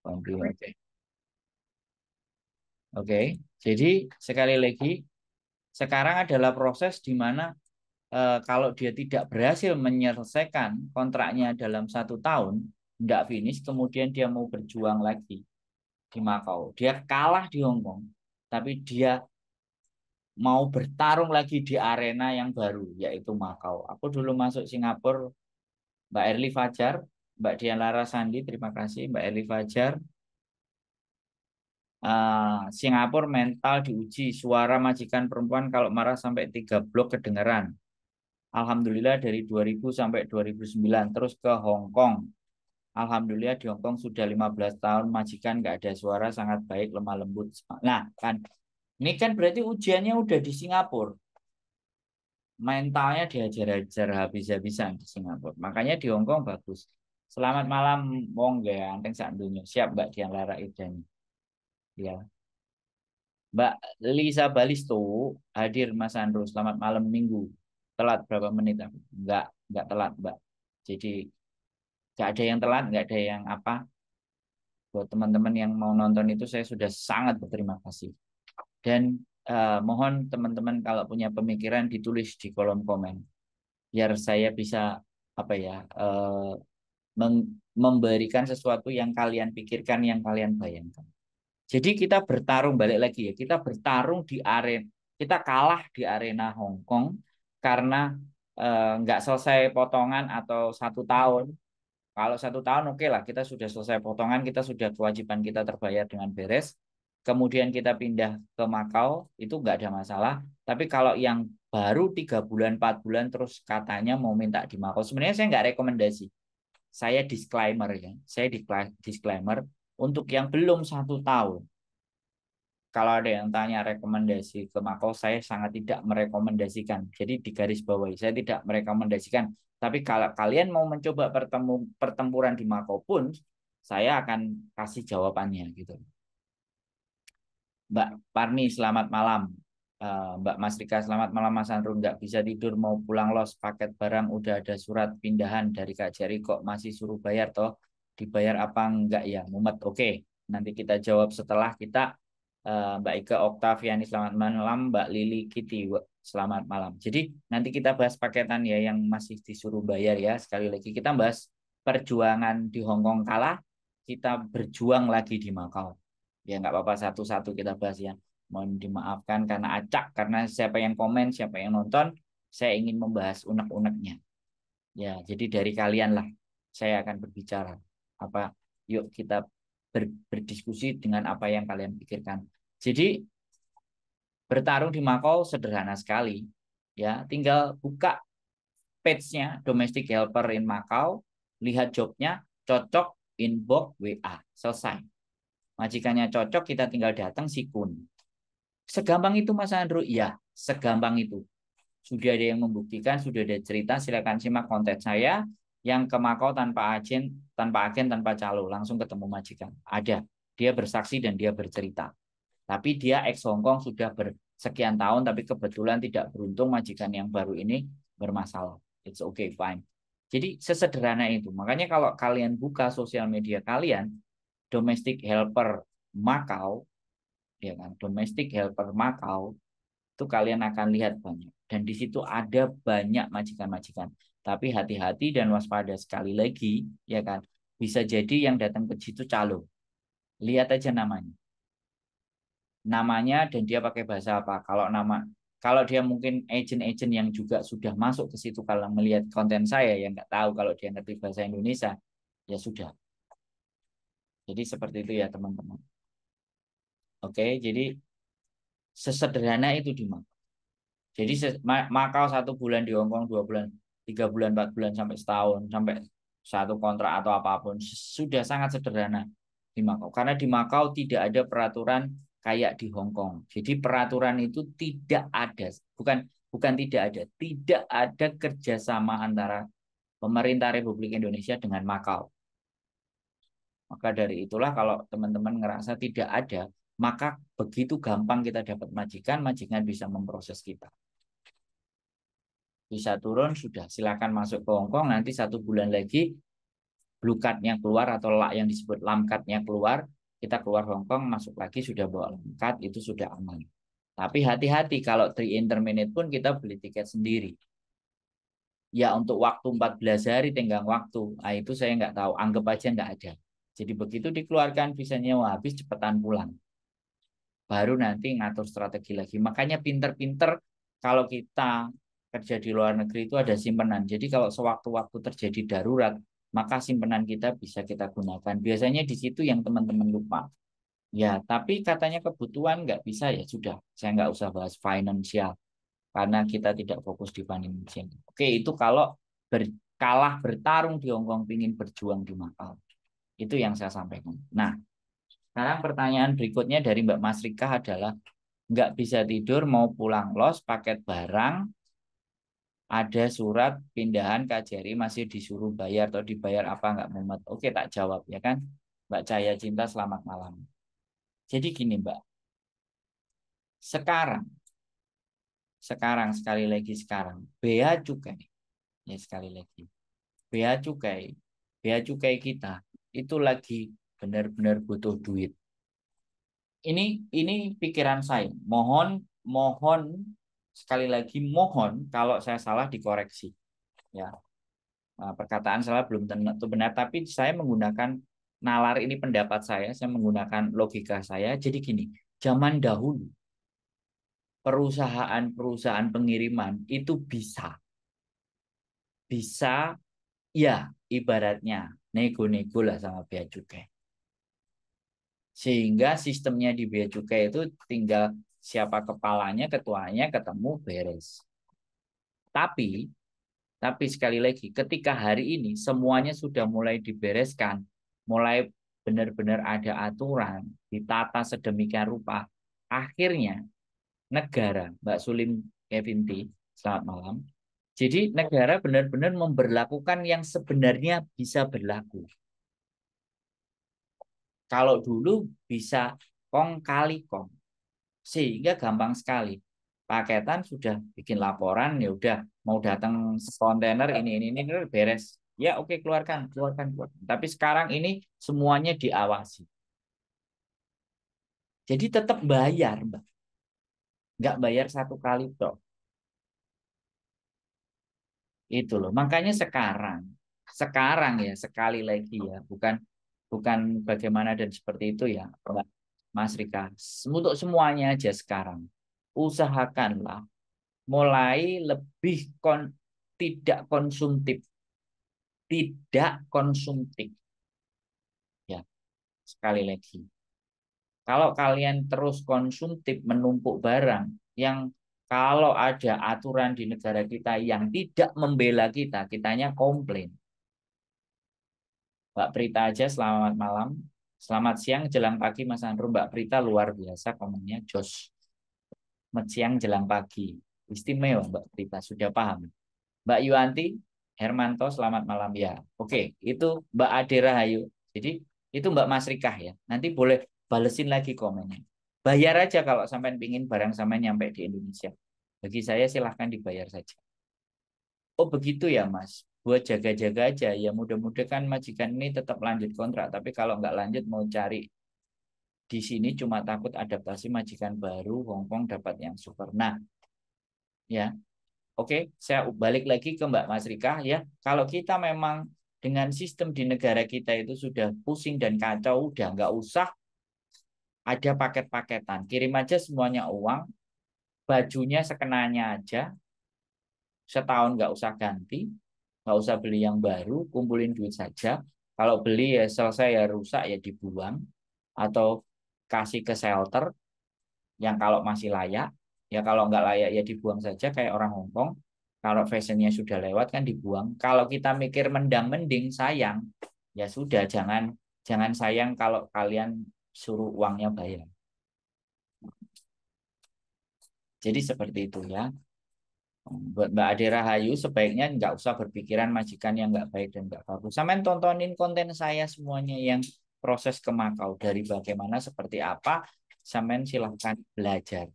Oke. Oke. Jadi sekali lagi sekarang adalah proses di mana kalau dia tidak berhasil menyelesaikan kontraknya dalam 1 tahun, tidak finish, kemudian dia mau berjuang lagi di Makau. Dia kalah di Hong Kong, tapi dia mau bertarung lagi di arena yang baru, yaitu Makau. Aku dulu masuk Singapura, Mbak Erli Fajar, Mbak Dian Larasandi, terima kasih, Mbak Erli Fajar. Singapura mental diuji, suara majikan perempuan kalau marah sampai 3 blok kedengeran. Alhamdulillah dari 2000 sampai 2009 terus ke Hong Kong. Alhamdulillah di Hong Kong sudah 15 tahun majikan nggak ada suara sangat baik lemah lembut. Nah kan ini kan berarti ujiannya udah di Singapura. Mentalnya diajar-ajar habis-habisan di Singapura. Makanya di Hong Kong bagus. Selamat malam wong ya anteng sak donya. Siap Mbak Dian Lara Idani. Ya. Mbak Lisa Balisto hadir Mas Andro. Selamat malam Minggu. Telat berapa menit aku? Enggak telat, Mbak. Jadi nggak ada yang telat, nggak ada yang apa. Buat teman-teman yang mau nonton itu saya sudah sangat berterima kasih. Dan mohon teman-teman kalau punya pemikiran ditulis di kolom komen biar saya bisa apa ya memberikan sesuatu yang kalian pikirkan, yang kalian bayangkan. Jadi kita bertarung balik lagi ya, kita bertarung di arena, kita kalah di arena Hong Kong karena nggak selesai potongan atau 1 tahun. Kalau 1 tahun oke lah, kita sudah selesai potongan, kita sudah kewajiban kita terbayar dengan beres. Kemudian kita pindah ke Makau, itu nggak ada masalah. Tapi kalau yang baru 3 bulan, 4 bulan, terus katanya mau minta di Makau, sebenarnya saya nggak rekomendasi. Saya disclaimer ya, saya disclaimer untuk yang belum 1 tahun. Kalau ada yang tanya rekomendasi ke Makau, saya sangat tidak merekomendasikan. Jadi di garis bawahi, saya tidak merekomendasikan. Tapi kalau kalian mau mencoba pertempuran di Makau pun, saya akan kasih jawabannya gitu. Mbak Parni, selamat malam. Mbak Mas Rika, selamat malam Mas Andro. Nggak bisa tidur, mau pulang los, paket barang udah ada surat pindahan dari Kak Jari kok masih suruh bayar toh? Dibayar apa enggak ya? Mumet. Oke, nanti kita jawab setelah kita Mbak Ika Oktaviani selamat malam, Mbak Lili Kitty selamat malam. Jadi nanti kita bahas paketan ya yang masih disuruh bayar ya. Sekali lagi kita bahas perjuangan di Hong Kong kalah, kita berjuang lagi di Makau. Ya nggak apa-apa satu-satu kita bahas ya. Mohon dimaafkan karena acak, karena siapa yang komen, siapa yang nonton, saya ingin membahas unek-uneknya. Ya, jadi dari kalian lah saya akan berbicara. Apa, yuk kita berdiskusi dengan apa yang kalian pikirkan. Jadi bertarung di Makau sederhana sekali. Ya, tinggal buka page-nya Domestic Helper in Makau, lihat jobnya, cocok, inbox, WA, selesai. Majikannya cocok, kita tinggal datang sikun. Segampang itu Mas Andrew? Iya, segampang itu. Sudah ada yang membuktikan, sudah ada cerita, silakan simak konten saya yang ke Makau tanpa agen, tanpa calo, langsung ketemu majikan. Ada, dia bersaksi dan dia bercerita. Tapi dia ex Hongkong sudah bersekian tahun, tapi kebetulan tidak beruntung majikan yang baru ini bermasalah. It's okay, fine. Jadi sesederhana itu. Makanya kalau kalian buka sosial media kalian, domestic helper Makau, ya kan, domestic helper Makau, itu kalian akan lihat banyak. Dan di situ ada banyak majikan-majikan. Tapi hati-hati dan waspada sekali lagi, ya kan, bisa jadi yang datang ke situ calo. Lihat aja namanya dan dia pakai bahasa apa. Kalau dia mungkin agent-agent yang juga sudah masuk ke situ kalau melihat konten saya yang nggak tahu kalau dia ngerti bahasa Indonesia, ya sudah. Jadi seperti itu ya teman-teman. Oke, jadi sesederhana itu di Makau. Jadi Makau 1 bulan di Hongkong 2 bulan, 3 bulan, 4 bulan sampai setahun, sampai satu kontrak atau apapun sudah sangat sederhana di Makau. Karena di Makau tidak ada peraturan kayak di Hong Kong. Jadi peraturan itu tidak ada, bukan bukan tidak ada kerjasama antara pemerintah Republik Indonesia dengan Makau. Maka dari itulah kalau teman-teman ngerasa tidak ada, maka begitu gampang kita dapat majikan, majikan bisa memproses kita. Bisa turun, sudah silakan masuk ke Hong Kong, nanti 1 bulan lagi blue card-nya keluar atau yang disebut lam card-nya keluar, kita keluar Hong Kong, masuk lagi sudah bawa lam card, itu sudah aman. Tapi hati-hati kalau 3 interminate pun kita beli tiket sendiri. Ya untuk waktu 14 hari tenggang waktu, nah, itu saya nggak tahu, anggap aja nggak ada. Jadi begitu dikeluarkan visanya habis, cepetan pulang. Baru nanti ngatur strategi lagi. Makanya pinter-pinter kalau kita kerja di luar negeri itu ada simpanan. Jadi kalau sewaktu-waktu terjadi darurat, maka simpanan kita bisa kita gunakan. Biasanya di situ yang teman-teman lupa. Ya, tapi katanya kebutuhan nggak bisa, ya sudah. Saya nggak usah bahas finansial karena kita tidak fokus di financial. Oke, itu kalau kalah bertarung di Hong Kong, ingin berjuang di Macau. Itu yang saya sampaikan. Nah, sekarang pertanyaan berikutnya dari Mbak Mas Rika adalah, nggak bisa tidur, mau pulang los, paket barang, ada surat pindahan KJRI masih disuruh bayar atau dibayar apa nggak mumet. Oke, tak jawab ya kan. Mbak Cahaya Cinta, selamat malam. Jadi gini Mbak, sekarang sekali lagi bea cukai, ya sekali lagi, bea cukai kita itu lagi benar-benar butuh duit. Ini pikiran saya. Mohon sekali lagi, mohon kalau saya salah dikoreksi. Ya, perkataan salah belum tentu benar, tapi saya menggunakan nalar, ini pendapat saya menggunakan logika saya. Jadi gini, zaman dahulu perusahaan pengiriman itu bisa ya ibaratnya nego-nego lah sama bea cukai. Sehingga sistemnya di bea cukai itu tinggal siapa kepalanya, ketuanya ketemu, beres. Tapi sekali lagi, ketika hari ini semuanya sudah mulai dibereskan, mulai benar-benar ada aturan, ditata sedemikian rupa, akhirnya negara, Mbak Sulim Kevinti, selamat malam. Jadi negara benar-benar memberlakukan yang sebenarnya bisa berlaku. Kalau dulu bisa kong kali kong, sehingga gampang sekali. Paketan sudah bikin laporan, ya udah mau datang kontainer ini beres. Ya oke, keluarkan. Tapi sekarang ini semuanya diawasi. Jadi tetap bayar, Mbak. Nggak bayar satu kali toh. Itu loh. Makanya sekarang ya sekali lagi ya, bukan bukan bagaimana dan seperti itu ya, Mbak Mas Rika. Untuk semuanya aja sekarang usahakanlah mulai lebih tidak konsumtif ya. Sekali lagi, kalau kalian terus konsumtif menumpuk barang yang kalau ada aturan di negara kita yang tidak membela kita, kitanya komplain. Mbak Prita aja, selamat malam. Selamat siang jelang pagi Mas Andrew. Mbak Prita luar biasa komennya, jos. Selamat siang jelang pagi. Istimewa Mbak Prita, sudah paham. Mbak Yuanti Hermanto, selamat malam ya. Oke, itu Mbak Ade Rahayu. Jadi itu Mbak Mas Rikah ya. Nanti boleh balesin lagi komennya. Bayar aja kalau sampai pingin barang sampai nyampe di Indonesia. Bagi saya silahkan dibayar saja. Oh begitu ya Mas. Buat jaga-jaga aja. Ya mudah-mudahan kan majikan ini tetap lanjut kontrak. Tapi kalau nggak lanjut mau cari di sini cuma takut adaptasi majikan baru, Hongkong dapat yang super. Nah, ya. Oke, saya balik lagi ke Mbak Mas Rika ya. Kalau kita memang dengan sistem di negara kita itu sudah pusing dan kacau, udah nggak usah ada paket-paketan. Kirim aja semuanya uang, bajunya sekenanya aja, setahun nggak usah ganti, nggak usah beli yang baru, kumpulin duit saja. Kalau beli ya selesai ya rusak ya dibuang, atau kasih ke shelter yang kalau masih layak, ya kalau nggak layak ya dibuang saja kayak orang Hongkong. Kalau fashionnya sudah lewat kan dibuang. Kalau kita mikir mendang mending sayang, ya sudah jangan jangan sayang kalau kalian suruh uangnya bayar. Jadi seperti itu ya. Buat Mbak Ade Rahayu sebaiknya nggak usah berpikiran majikan yang nggak baik dan nggak bagus. Sampai tontonin konten saya semuanya yang proses ke Makau dari bagaimana seperti apa. Sampai silahkan belajar.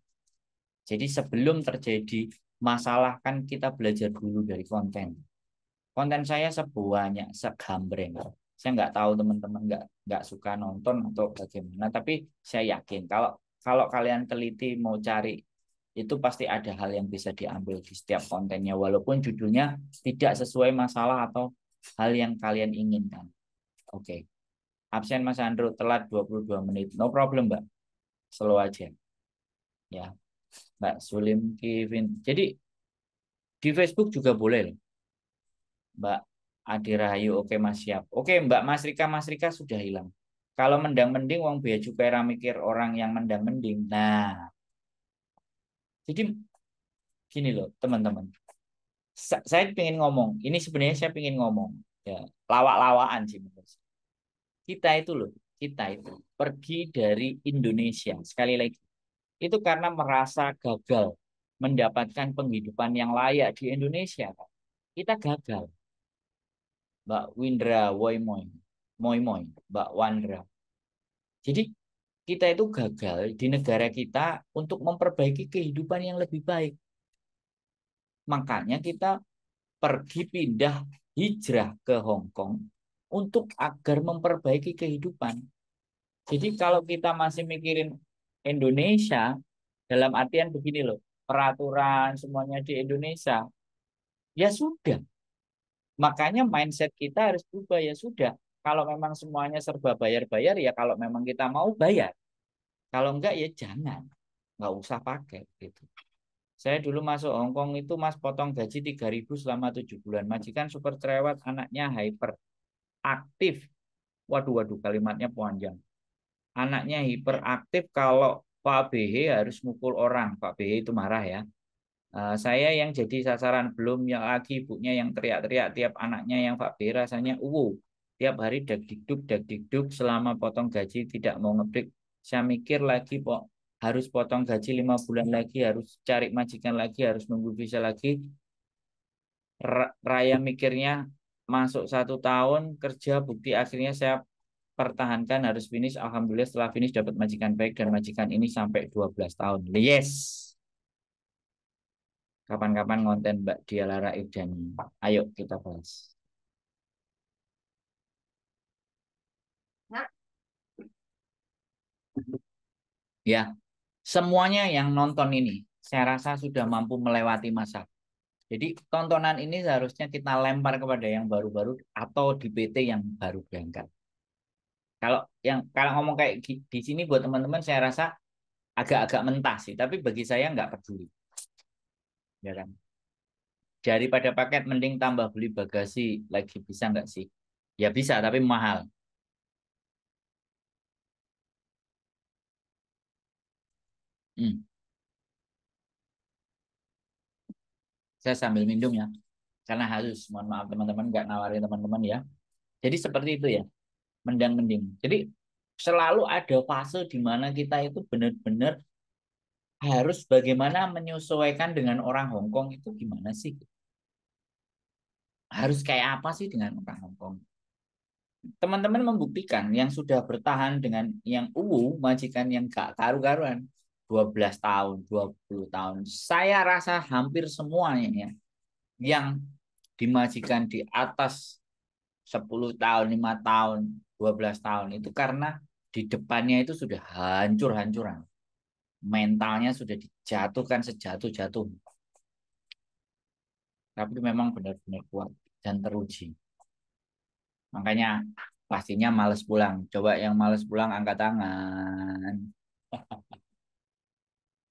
Jadi sebelum terjadi masalah kan kita belajar dulu dari konten. Konten saya sebanyak segambreng. Saya nggak tahu teman-teman nggak suka nonton atau bagaimana, tapi saya yakin kalau kalau kalian teliti mau cari itu pasti ada hal yang bisa diambil di setiap kontennya walaupun judulnya tidak sesuai masalah atau hal yang kalian inginkan. Oke. Absen Mas Andrew telat 22 menit. No problem, Mbak. Slow aja. Ya, Mbak Sulim Kevin. Jadi di Facebook juga boleh loh. Mbak Adi Rahayu, oke Mas siap. Oke Mbak Mas Rika sudah hilang. Kalau mendang mending wong bea cukai ra mikir orang yang mendang mending. Nah, jadi gini loh teman-teman. Saya pengen ngomong, ini sebenarnya saya pengen ngomong ya, lawak-lawakan sih menurut saya. Kita itu loh, kita itu pergi dari Indonesia sekali lagi. Itu karena merasa gagal mendapatkan penghidupan yang layak di Indonesia. Kita gagal. Mbak Windra Woi Moi, Moi Moi, Mbak Wandra. Jadi kita itu gagal di negara kita untuk memperbaiki kehidupan yang lebih baik. Makanya kita pergi pindah hijrah ke Hong Kong untuk agar memperbaiki kehidupan. Jadi kalau kita masih mikirin Indonesia dalam artian begini loh, peraturan semuanya di Indonesia, ya sudah. Makanya mindset kita harus berubah ya sudah. Kalau memang semuanya serba bayar-bayar ya kalau memang kita mau bayar. Kalau enggak ya jangan. Nggak usah pakai gitu. Saya dulu masuk Hong Kong itu Mas potong gaji 3.000 selama 7 bulan. Majikan super cerewet, anaknya hyper aktif. Waduh waduh kalimatnya panjang. Anaknya hiperaktif kalau Pak BH harus mukul orang. Pak BH itu marah ya. Saya yang jadi sasaran belum yang lagi ibunya yang teriak-teriak tiap anaknya yang Pak BH rasanya tiap hari dag dikduk selama potong gaji tidak mau ngebreak. Saya mikir lagi kok harus potong gaji 5 bulan lagi, harus cari majikan lagi, harus nunggu visa lagi. Raya mikirnya masuk 1 tahun kerja bukti akhirnya saya pertahankan harus finish. Alhamdulillah setelah finish dapat majikan baik dan majikan ini sampai 12 tahun. Yes. Kapan-kapan konten Mbak Dialara Ivdani. Ayo kita bahas. Ya, semuanya yang nonton ini saya rasa sudah mampu melewati masa. Jadi tontonan ini seharusnya kita lempar kepada yang baru-baru atau di PT yang baru berangkat. Kalau ngomong kayak di sini buat teman-teman saya rasa agak-agak mentah sih, tapi bagi saya nggak peduli. Ya kan? Daripada paket mending tambah beli bagasi lagi bisa nggak sih? Ya bisa, tapi mahal. Hmm. Saya sambil minum ya, karena harus. Mohon maaf teman-teman nggak nawarin teman-teman ya. Jadi seperti itu ya, mendang mending. Jadi selalu ada fase di mana kita itu benar-benar harus bagaimana menyesuaikan dengan orang Hong Kong itu gimana sih? Harus kayak apa sih dengan orang Hong Kong? Teman-teman membuktikan yang sudah bertahan dengan yang majikan yang gak karu-karuan 12 tahun, 20 tahun. Saya rasa hampir semuanya ya yang dimajikan di atas 10 tahun, 5 tahun, 12 tahun itu karena di depannya itu sudah hancur-hancuran. Mentalnya sudah dijatuhkan sejatuh-jatuh. Tapi memang benar-benar kuat dan teruji. Makanya pastinya males pulang. Coba yang males pulang angkat tangan.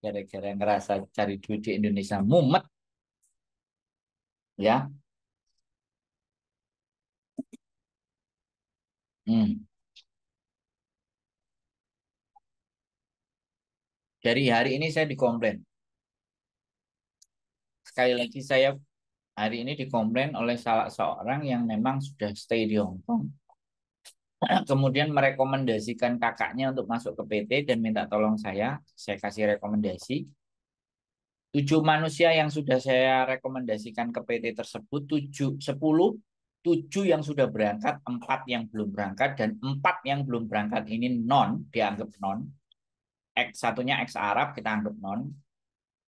Gara-gara ngerasa cari duit di Indonesia mumet ya. Hmm. Dari hari ini saya dikomplain. Sekali lagi saya hari ini dikomplain oleh salah seorang yang memang sudah stay di Hong Kong. Kemudian merekomendasikan kakaknya untuk masuk ke PT dan minta tolong saya kasih rekomendasi. 7 manusia yang sudah saya rekomendasikan ke PT tersebut, 7, 10, 7 yang sudah berangkat, 4 yang belum berangkat, dan 4 yang belum berangkat ini dianggap non. Satunya ex Arab, kita anggap non.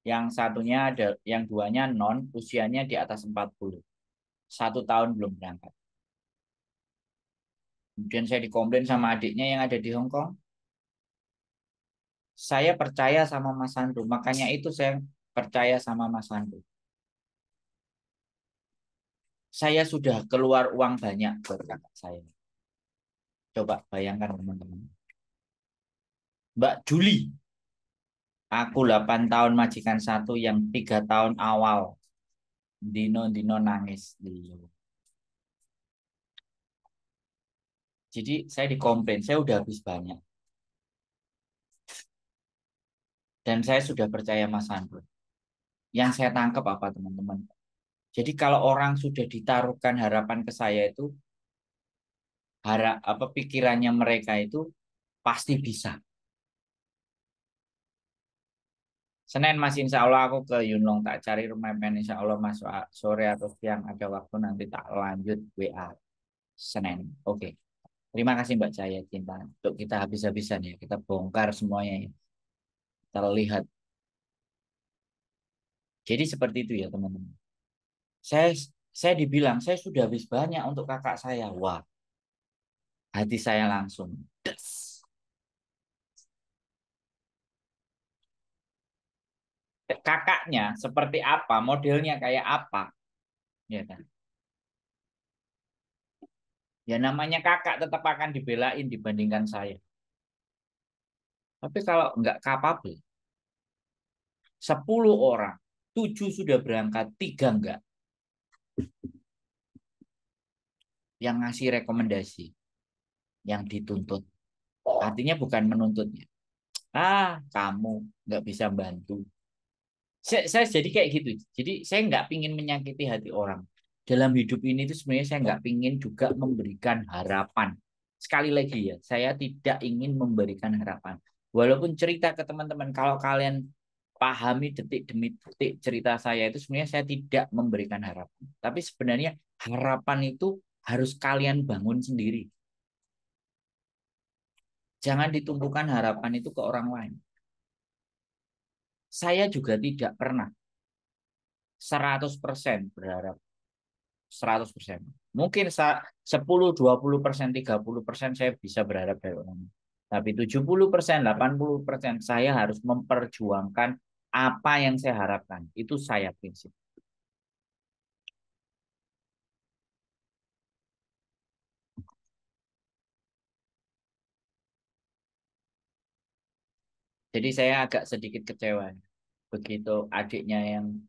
Yang satunya ada, yang duanya non, usianya di atas 40. 1 tahun belum berangkat. Kemudian saya dikomplain sama adiknya yang ada di Hong Kong. Saya percaya sama Mas Andrew, makanya itu saya percaya sama Mas Andrew. Saya sudah keluar uang banyak buat kakak saya. Coba bayangkan teman-teman. Mbak Juli, aku 8 tahun majikan satu yang 3 tahun awal. Dino nangis. Jadi saya dikomplain, saya udah habis banyak. Dan saya sudah percaya Mas Andrew. Yang saya tangkap apa teman-teman? Jadi kalau orang sudah ditaruhkan harapan ke saya itu, apa pikirannya mereka itu pasti bisa. Senin Mas, insya Allah aku ke Yunlong tak cari rumah pen, insya Allah Mas sore atau siang ada waktu nanti tak lanjut WA Senin. Oke. Terima kasih Mbak Cahaya Cinta. Untuk kita habis-habisan ya, kita bongkar semuanya ya. Kita lihat. Jadi seperti itu ya teman-teman. Saya saya dibilang saya sudah habis banyak untuk kakak saya. Wah, hati saya langsung des. Kakaknya seperti apa, modelnya kayak apa, ya kan? Ya namanya kakak tetap akan dibelain dibandingkan saya. Tapi kalau nggak kapabel, 10 orang, 7 sudah berangkat, 3 enggak. Yang ngasih rekomendasi, yang dituntut. Artinya bukan menuntutnya. Ah, kamu nggak bisa bantu. Saya jadi kayak gitu. Jadi saya nggak pingin menyakiti hati orang. Dalam hidup ini itu sebenarnya saya nggak pingin juga memberikan harapan. Sekali lagi ya, saya tidak ingin memberikan harapan. Walaupun cerita ke teman-teman, kalau kalian pahami detik demi detik cerita saya itu sebenarnya saya tidak memberikan harapan. Tapi sebenarnya harapan itu harus kalian bangun sendiri. Jangan ditumpukan harapan itu ke orang lain. Saya juga tidak pernah 100% berharap 100%. Mungkin 10, 20%, 30% saya bisa berharap dari orang. Tapi 70%, 80% saya harus memperjuangkan apa yang saya harapkan. Itu saya prinsip. Jadi saya agak sedikit kecewa. Begitu adiknya yang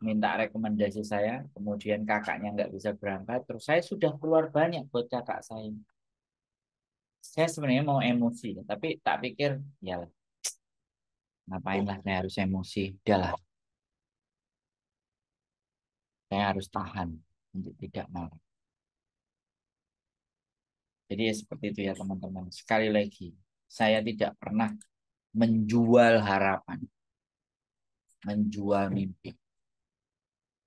minta rekomendasi saya, kemudian kakaknya nggak bisa berangkat, terus saya sudah keluar banyak buat kakak saya. Saya sebenarnya mau emosi, tapi tak pikir, ya ngapain lah saya harus emosi. Udahlah, saya harus tahan untuk tidak marah. Jadi ya seperti itu ya teman-teman. Sekali lagi, saya tidak pernah menjual harapan, menjual mimpi.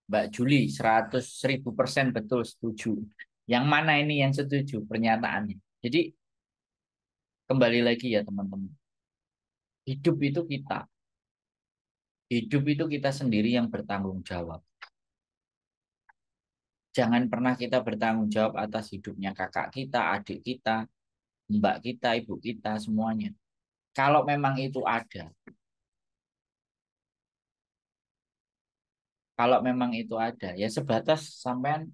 Mbak Juli, 100.000% betul setuju. Yang mana ini yang setuju pernyataannya? Jadi kembali lagi ya teman-teman. Hidup itu kita. Hidup itu kita sendiri yang bertanggung jawab. Jangan pernah kita bertanggung jawab atas hidupnya kakak kita, adik kita, mbak kita, ibu kita, semuanya. Kalau memang itu ada, kalau memang itu ada, ya sebatas sampean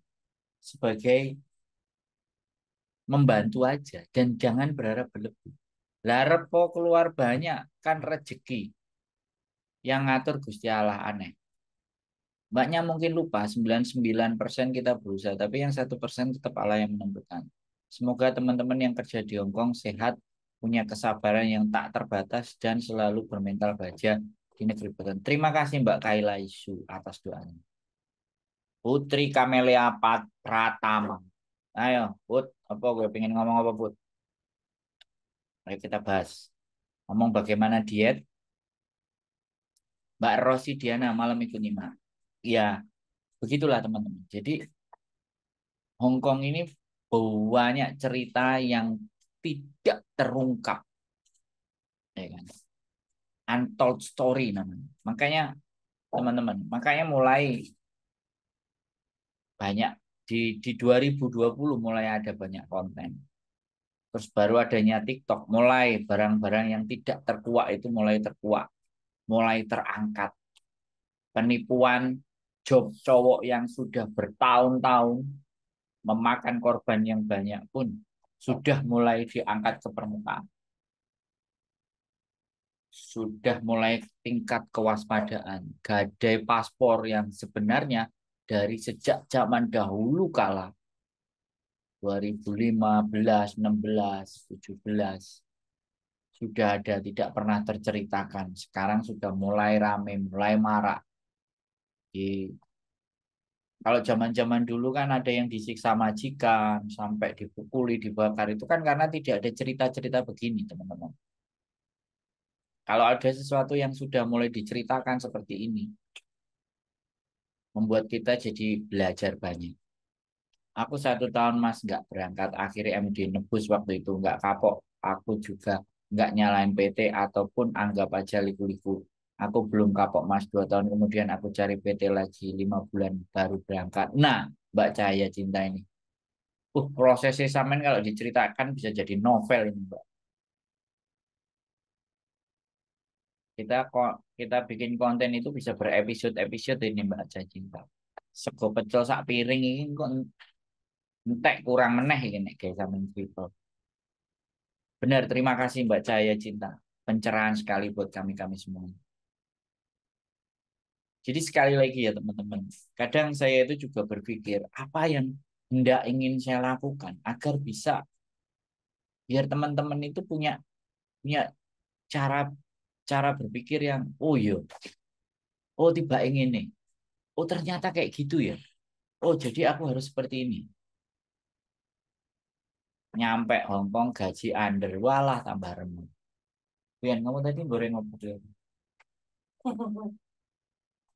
sebagai membantu aja dan jangan berharap berlebih. Lah repo keluar banyak kan rezeki yang ngatur Gusti Allah aneh. Mbaknya mungkin lupa 99% kita berusaha, tapi yang 1% tetap Allah yang menentukan. Semoga teman-teman yang kerja di Hong Kong sehat, punya kesabaran yang tak terbatas dan selalu bermental baja di negeri Beton. Terima kasih Mbak Kaila Isu atas doanya. Putri Kamelia Pratama. Ayo, Put, apa gue pengen ngomong apa, Put? Ayo kita bahas. Ngomong bagaimana diet. Mbak Rosi Diana malam minggu 5. Ya, begitulah teman-teman. Jadi Hong Kong ini banyak cerita yang tidak terungkap, ya kan? Untold story namanya. Makanya teman-teman, makanya mulai banyak di 2020 mulai ada banyak konten. Terus baru adanya TikTok, mulai barang-barang yang tidak terkuak itu mulai terkuak, mulai terangkat. Penipuan job cowok yang sudah bertahun-tahun memakan korban yang banyak pun sudah mulai diangkat ke permukaan. Sudah mulai tingkat kewaspadaan. Gadai paspor yang sebenarnya dari sejak zaman dahulu kala 2015, 16, 17 sudah ada, tidak pernah terceritakan. Sekarang sudah mulai ramai, mulai marak. Kalau zaman-zaman dulu kan ada yang disiksa majikan, sampai dipukuli, dibakar. Itu kan karena tidak ada cerita-cerita begini, teman-teman. Kalau ada sesuatu yang sudah mulai diceritakan seperti ini, membuat kita jadi belajar banyak. Aku 1 tahun mas nggak berangkat, akhirnya MD nebus waktu itu nggak kapok. Aku juga nggak nyalain PT ataupun anggap aja liku-liku. Aku belum kapok mas, 2 tahun kemudian aku cari PT lagi 5 bulan baru berangkat. Nah, Mbak Cahaya Cinta ini. Prosesnya sampean kalau diceritakan bisa jadi novel ini, Mbak. Kita bikin konten itu bisa berepisode-episode ini, Mbak Cahaya Cinta. Sego pecel sak piring ini kok entek kurang meneh ini kayak sampean cerita. Benar, terima kasih Mbak Cahaya Cinta. Pencerahan sekali buat kami-kami semua. Jadi sekali lagi ya teman-teman, kadang saya itu juga berpikir apa yang hendak ingin saya lakukan agar bisa biar teman-teman itu punya punya cara cara berpikir yang oh iya, oh tiba ingin nih, oh ternyata kayak gitu ya, oh jadi aku harus seperti ini. Nyampe Hong Kong gaji under, walah tambah remuk. Pian, kamu tadi goreng apa tuh?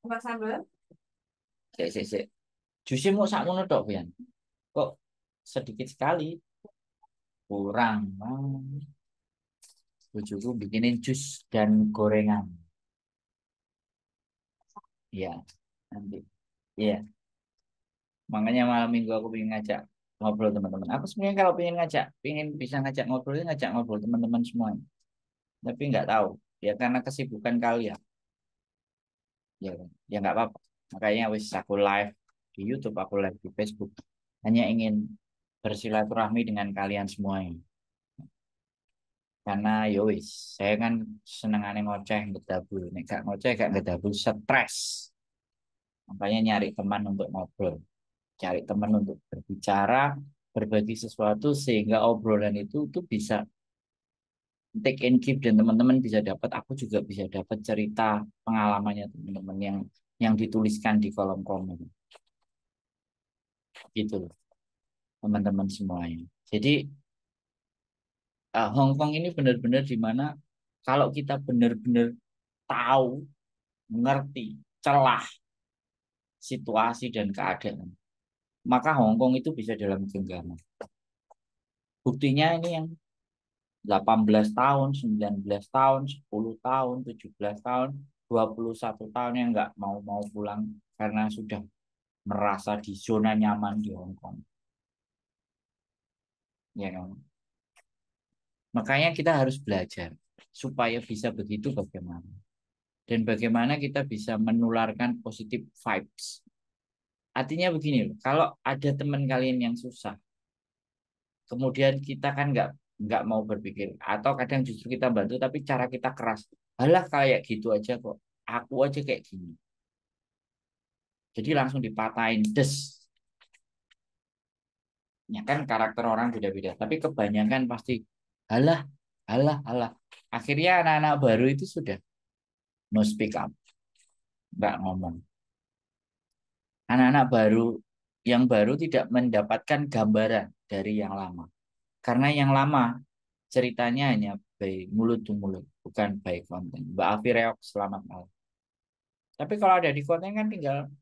Mbak sambal? Sik. Jusnya mau sak ngono tok, Pian. Kok sedikit sekali? Kurang. Bujuku bikinin jus dan gorengan. Iya, nanti. Iya, makanya malam minggu aku pengen ngajak ngobrol teman-teman. Aku sebenarnya kalau pengen bisa ngajak ngobrol, ya ngajak ngobrol teman-teman semuanya. Tapi nggak tahu, ya karena kesibukan kalian. Ya, ya nggak apa-apa. Makanya wis aku live di YouTube, aku live di Facebook. Hanya ingin bersilaturahmi dengan kalian semuanya. Karena yowis, saya kan senengane ngoceh ngedabul. Nek gak ngoceh gak ngedabul stres. Makanya nyari teman untuk ngobrol, cari teman untuk berbicara, berbagi sesuatu sehingga obrolan itu tuh bisa take and give dan teman-teman bisa dapat, aku juga bisa dapat cerita pengalamannya teman-teman yang dituliskan di kolom komen gitu loh teman-teman semuanya. Jadi Hong Kong ini benar-benar di mana kalau kita benar-benar tahu, mengerti celah situasi dan keadaan, maka Hong Kong itu bisa dalam genggaman. Buktinya ini yang 18 tahun, 19 tahun, 10 tahun, 17 tahun, 21 tahun yang nggak mau pulang karena sudah merasa di zona nyaman di Hong Kong. Ya kan? Makanya kita harus belajar supaya bisa begitu bagaimana. Dan bagaimana kita bisa menularkan positif vibes. Artinya begini loh, kalau ada teman kalian yang susah, kemudian kita kan nggak mau berpikir atau kadang justru kita bantu tapi cara kita keras. Halah kayak gitu aja kok. Aku aja kayak gini. Jadi langsung dipatahin des. Ya kan karakter orang beda-beda, tapi kebanyakan pasti halah, halah. Akhirnya anak-anak baru itu sudah no speak up, nggak ngomong. Anak-anak baru yang baru tidak mendapatkan gambaran dari yang lama. Karena yang lama ceritanya hanya by mulut to mulut, bukan by konten. Mbak Afi Reok, selamat malam. Tapi kalau ada di konten kan tinggal,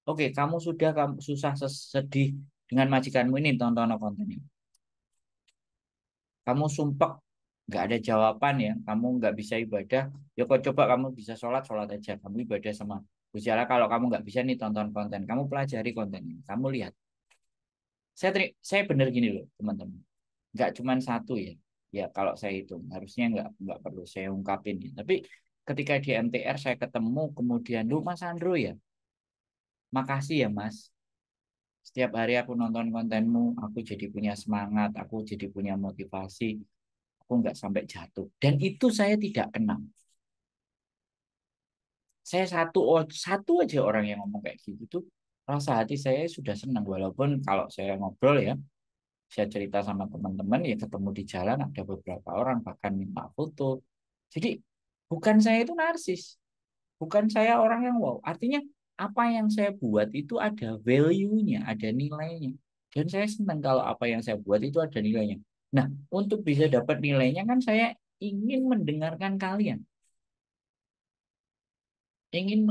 oke, kamu sudah kamu susah sedih dengan majikanmu ini, tonton konten ini. Kamu sumpek, nggak ada jawaban ya, kamu nggak bisa ibadah, ya kok coba kamu bisa sholat aja, kamu ibadah sama Gusti Allah. Kalau kamu nggak bisa nih tonton konten, kamu pelajari konten ini, kamu lihat. Saya bener gini loh teman-teman, nggak cuma satu ya. Ya kalau saya hitung harusnya nggak perlu saya ungkapin ya. Tapi ketika di MTR saya ketemu kemudian, lu Mas Andro ya, makasih ya Mas. Setiap hari aku nonton kontenmu, aku jadi punya semangat, aku jadi punya motivasi, aku nggak sampai jatuh. Dan itu saya tidak kenal. Saya satu aja orang yang ngomong kayak gitu tuh, rasa hati saya sudah senang. Walaupun kalau saya ngobrol ya, saya cerita sama teman-teman ya ketemu di jalan ada beberapa orang bahkan minta foto. Jadi bukan saya itu narsis, bukan saya orang yang wow. Artinya apa yang saya buat itu ada value-nya, ada nilainya. Dan saya senang kalau apa yang saya buat itu ada nilainya. Nah, untuk bisa dapat nilainya kan saya ingin mendengarkan kalian, ingin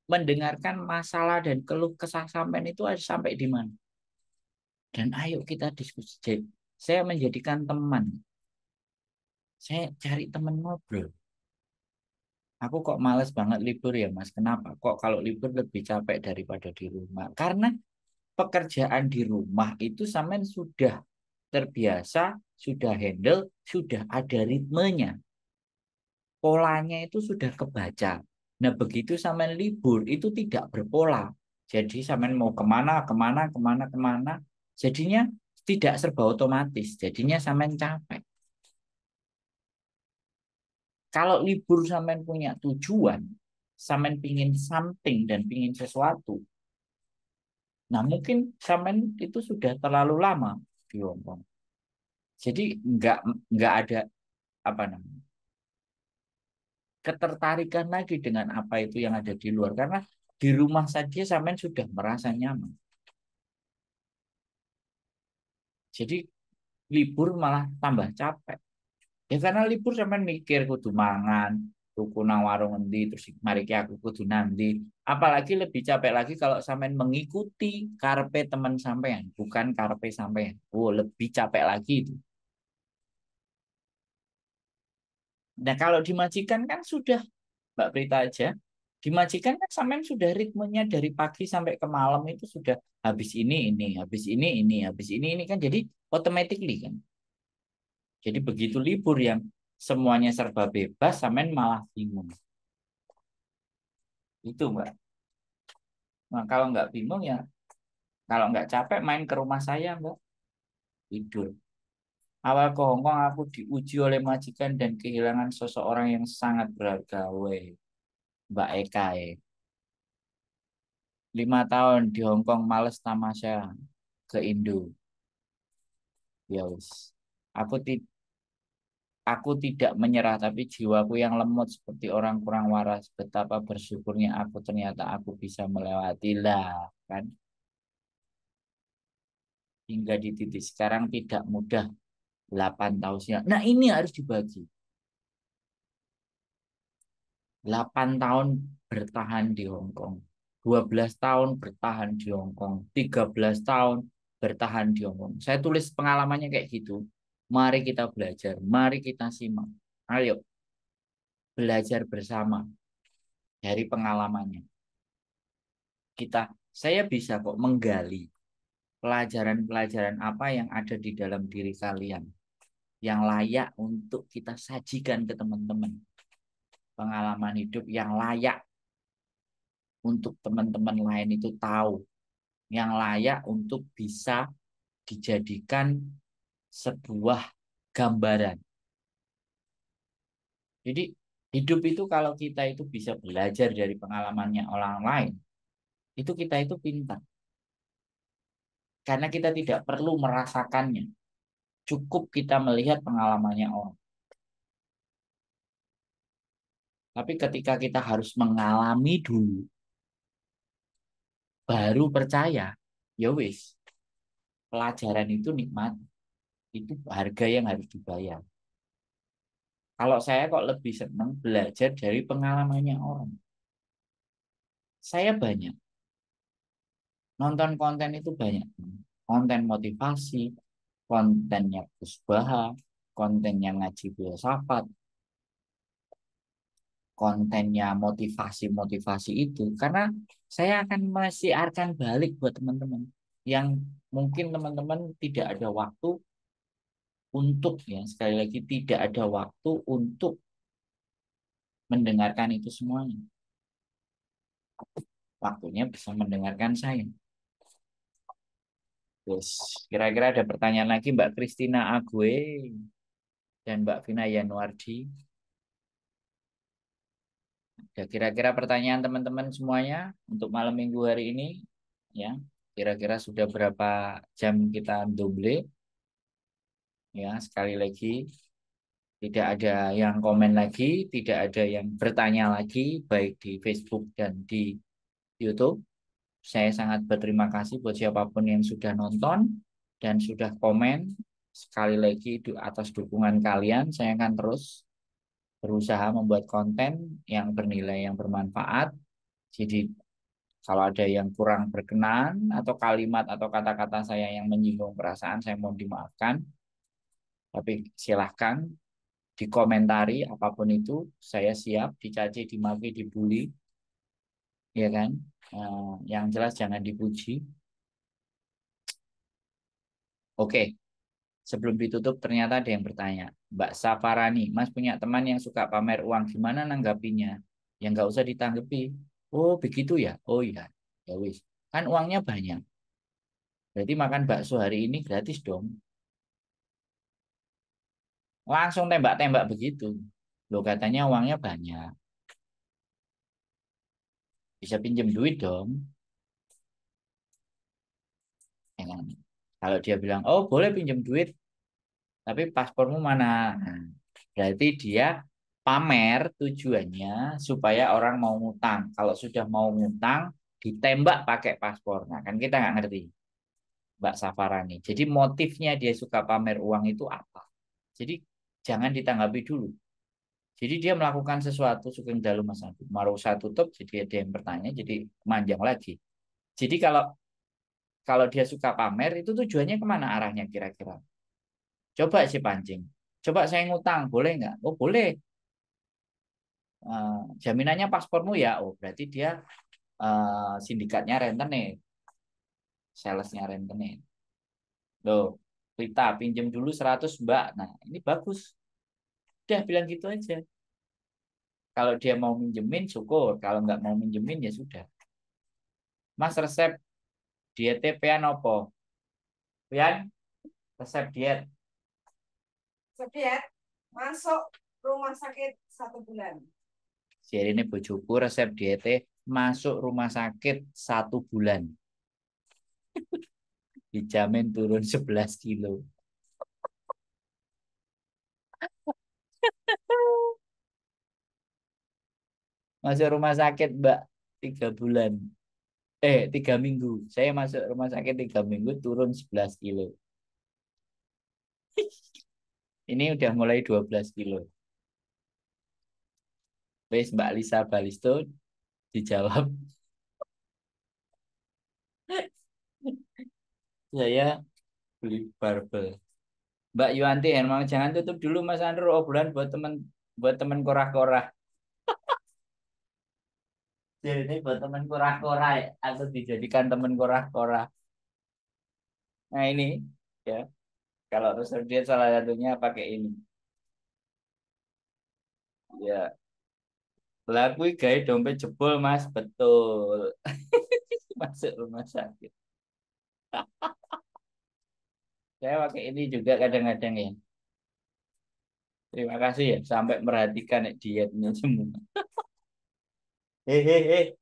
mendengarkan masalah dan keluh kesah sampean itu ada sampai di mana. Dan ayo kita diskusi. Jadi, saya menjadikan teman. Saya cari teman ngobrol. Aku kok males banget libur ya Mas. Kenapa? Kok kalau libur lebih capek daripada di rumah? Karena pekerjaan di rumah itu sampean sudah terbiasa, sudah handle, sudah ada ritmenya. Polanya itu sudah kebaca. Nah, begitu sampean libur itu tidak berpola. Jadi sampean mau kemana, kemana, kemana, kemana. Jadinya tidak serba otomatis. Jadinya sampean capek. Kalau libur sampean punya tujuan, sampean pingin something dan pingin sesuatu. Nah, mungkin sampean itu sudah terlalu lama di Hongkong. Jadi nggak ada apa namanya ketertarikan lagi dengan apa itu yang ada di luar karena di rumah saja sampean sudah merasa nyaman. Jadi libur malah tambah capek. Ya karena libur sampean mikir kudu mangan, tuku nang warung endi terus mari ki aku kudu nanti. Apalagi lebih capek lagi kalau sampean mengikuti karpe teman sampean, bukan karpe sampean. Oh, lebih capek lagi itu. Nah, kalau di majikan kan sudah Mbak Prita aja. Di majikan kan sampean sudah ritmenya dari pagi sampai ke malam itu sudah habis ini, habis ini, habis ini kan jadi automatically kan. Jadi begitu libur yang semuanya serba bebas, sampean malah bingung. Itu Mbak. Nah, kalau nggak bingung ya, kalau nggak capek main ke rumah saya Mbak, tidur. Awal ke Hongkong aku diuji oleh majikan dan kehilangan seseorang yang sangat berharga, weh, Mbak Eka. 5 tahun di Hongkong males tamasya ke Indo. Ya wis. Aku aku tidak menyerah tapi jiwaku yang lemot seperti orang kurang waras. Betapa bersyukurnya aku ternyata aku bisa melewati lah kan hingga di titik sekarang tidak mudah 8 tahun silam. Nah, ini harus dibagi. 8 tahun bertahan di Hong Kong. 12 tahun bertahan di Hong Kong. 13 tahun bertahan di Hong Kong. Saya tulis pengalamannya kayak gitu. Mari kita belajar, mari kita simak. Ayo belajar bersama dari pengalamannya. Saya bisa kok menggali pelajaran-pelajaran apa yang ada di dalam diri kalian yang layak untuk kita sajikan ke teman-teman. Pengalaman hidup yang layak untuk teman-teman lain itu tahu, yang layak untuk bisa dijadikan sebuah gambaran. Jadi hidup itu kalau kita itu bisa belajar dari pengalamannya orang lain, itu kita itu pintar. Karena kita tidak perlu merasakannya. Cukup kita melihat pengalamannya orang. Tapi ketika kita harus mengalami dulu, baru percaya, ya wis, pelajaran itu nikmat, itu harga yang harus dibayar. Kalau saya kok lebih senang belajar dari pengalamannya orang. Saya banyak nonton konten itu banyak. Konten motivasi, kontennya Gus Baha, kontennya ngaji filsafat, kontennya motivasi-motivasi itu. Karena saya akan mesiarkan balik buat teman-teman yang mungkin teman-teman tidak ada waktu untuk, ya sekali lagi, tidak ada waktu untuk mendengarkan itu semuanya. Waktunya bisa mendengarkan saya. Terus kira-kira ada pertanyaan lagi Mbak Christina Agwe dan Mbak Vina Yanuardi. Ada kira-kira pertanyaan teman-teman semuanya untuk malam minggu hari ini, ya. Kira-kira sudah berapa jam kita double? Ya, sekali lagi tidak ada yang komen lagi, tidak ada yang bertanya lagi, baik di Facebook dan di YouTube. Saya sangat berterima kasih buat siapapun yang sudah nonton dan sudah komen. Sekali lagi atas dukungan kalian, saya akan terus berusaha membuat konten yang bernilai, yang bermanfaat. Jadi kalau ada yang kurang berkenan atau kalimat atau kata-kata saya yang menyinggung perasaan, saya mohon dimaafkan. Tapi silahkan dikomentari apapun itu, saya siap dicaci, dimaki, dibully, ya kan? Yang jelas jangan dipuji. Oke, sebelum ditutup ternyata ada yang bertanya, Mbak Safarani, Mas punya teman yang suka pamer uang, gimana nanggapinya? Ya nggak usah ditanggapi. Oh begitu ya? Oh iya, ya wis. Kan uangnya banyak. Berarti makan bakso hari ini gratis dong. Langsung tembak-tembak begitu. Loh katanya uangnya banyak. Bisa pinjem duit dong. Ya kan? Kalau dia bilang, oh boleh pinjem duit, tapi paspormu mana? Nah, berarti dia pamer tujuannya supaya orang mau ngutang. Kalau sudah mau ngutang, ditembak pakai paspor. Nah kan kita nggak ngerti, Mbak Safarani. Jadi motifnya dia suka pamer uang itu apa? Jadi jangan ditanggapi dulu. Jadi dia melakukan sesuatu sugeng dalu Mas Agus. Mau saya tutup, jadi ada yang bertanya, jadi manjang lagi. Jadi kalau kalau dia suka pamer, itu tujuannya kemana arahnya kira-kira? Coba sih pancing. Coba saya ngutang, boleh nggak? Oh boleh. Jaminannya paspormu ya. Oh berarti dia sindikatnya rentenir, salesnya rentenir. Loh, Rita pinjam dulu 100 Mbak. Nah ini bagus. Udah bilang gitu aja. Kalau dia mau minjemin, syukur. Kalau nggak mau minjemin, ya sudah. Mas resep diet pian opo? Pian, resep diet. Diet masuk rumah sakit 1 bulan. Jadi ini bojoku resep diet masuk rumah sakit 1 bulan. Dijamin turun 11 kilo. Masuk rumah sakit Mbak 3 bulan. 3 minggu. Saya masuk rumah sakit 3 minggu turun 11 kilo. Ini udah mulai 12 kilo. Wes Mbak Lisa Balisto dijawab. Saya beli barbel. Mbak Yuanti emang jangan tutup dulu Mas Andro obrolan buat teman korah-korah. Jadi ini buat teman korah-korah ya. Atau dijadikan teman korah-korah. Nah ini ya kalau resep diet salah satunya pakai ini. Ya, lagu gaya dompet jebol Mas, betul. Masuk rumah sakit. Saya pakai ini juga kadang-kadang ya. Terima kasih ya sampai merhatikan dietnya semua. Hehehe,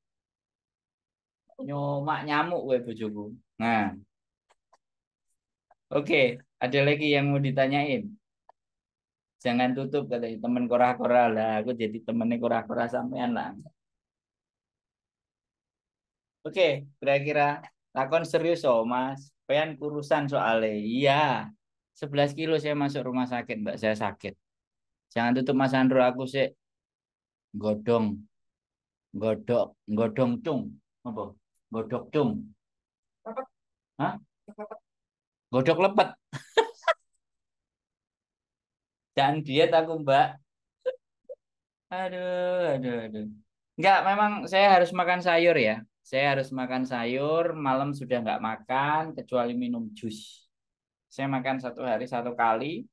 nyomak nyamuk gue bojoku. Nah, oke, ada lagi yang mau ditanyain. Jangan tutup katanya temen kora-kora lah. Aku jadi temennya kora-kora sampean lah. Oke, kira-kira lakon serius oh Mas. Pengen kurusan soalnya. Iya. 11 kilo saya masuk rumah sakit, Mbak. Saya sakit. Jangan tutup Mas Andro, aku sih godong, godok, godong cung. Apa? Godok cung. Hah? Godok lepet. Jangan diet aku, Mbak. Aduh, aduh, aduh. Enggak, memang saya harus makan sayur ya. Saya harus makan sayur, malam sudah nggak makan, kecuali minum jus. Saya makan 1 hari 1 kali.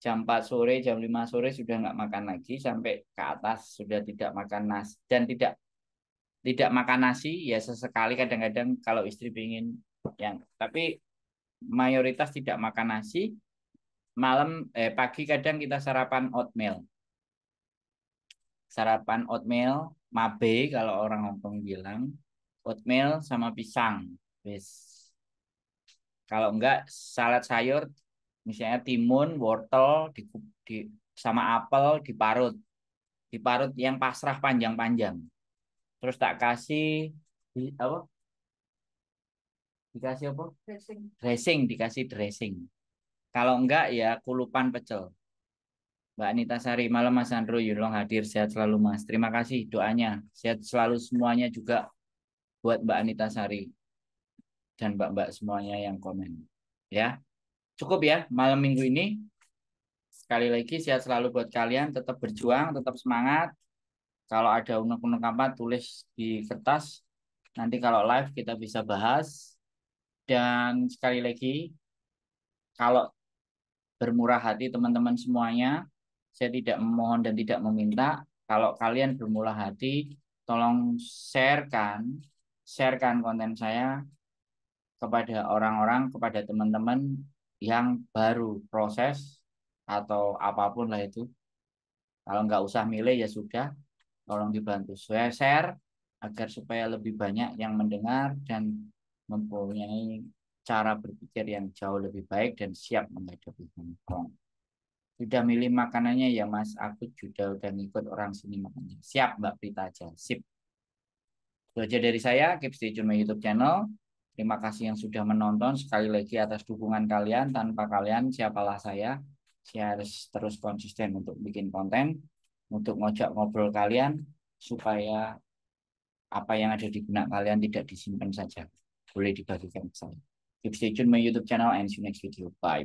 jam 4 sore, jam 5 sore sudah nggak makan lagi, sampai ke atas sudah tidak makan nasi, dan tidak makan nasi ya sesekali kadang-kadang kalau istri pingin yang, tapi mayoritas tidak makan nasi. Malam pagi kadang kita sarapan oatmeal. Sarapan oatmeal, mabe kalau orang Hongkong bilang, oatmeal sama pisang. Wis. Kalau enggak salad sayur, misalnya timun, wortel di sama apel diparut. Diparut yang pasrah panjang-panjang. Terus tak kasih apa? Dikasih apa? Dressing. Dressing, dikasih dressing. Kalau enggak ya kulupan pecel. Mbak Anita Sari, malam Mas Andro Yulong hadir, sehat selalu Mas. Terima kasih doanya. Sehat selalu semuanya juga buat Mbak Anita Sari dan Mbak-mbak semuanya yang komen. Ya, cukup ya malam minggu ini. Sekali lagi sehat selalu buat kalian, tetap berjuang, tetap semangat. Kalau ada unek-unek apa tulis di kertas. Nanti kalau live kita bisa bahas. Dan sekali lagi, kalau bermurah hati teman-teman semuanya, saya tidak memohon dan tidak meminta. Kalau kalian bermurah hati, tolong sharekan konten saya kepada orang-orang, kepada teman-teman yang baru proses atau apapun lah itu. Kalau nggak usah milih ya sudah, tolong dibantu share agar supaya lebih banyak yang mendengar dan mempunyai cara berpikir yang jauh lebih baik dan siap menghadapi Hongkong. Sudah milih makanannya ya Mas, aku juga udah ngikut orang sini makannya. Siap Mbak Prita aja, sip. Itu aja dari saya, keep stay tune my YouTube channel. Terima kasih yang sudah menonton. Sekali lagi atas dukungan kalian. Tanpa kalian, siapalah saya. Saya harus terus konsisten untuk bikin konten, untuk ngojak ngobrol kalian, supaya apa yang ada di benak kalian tidak disimpan saja. Boleh dibagikan ke saya. Keep stay tune my YouTube channel and see you next video. Bye.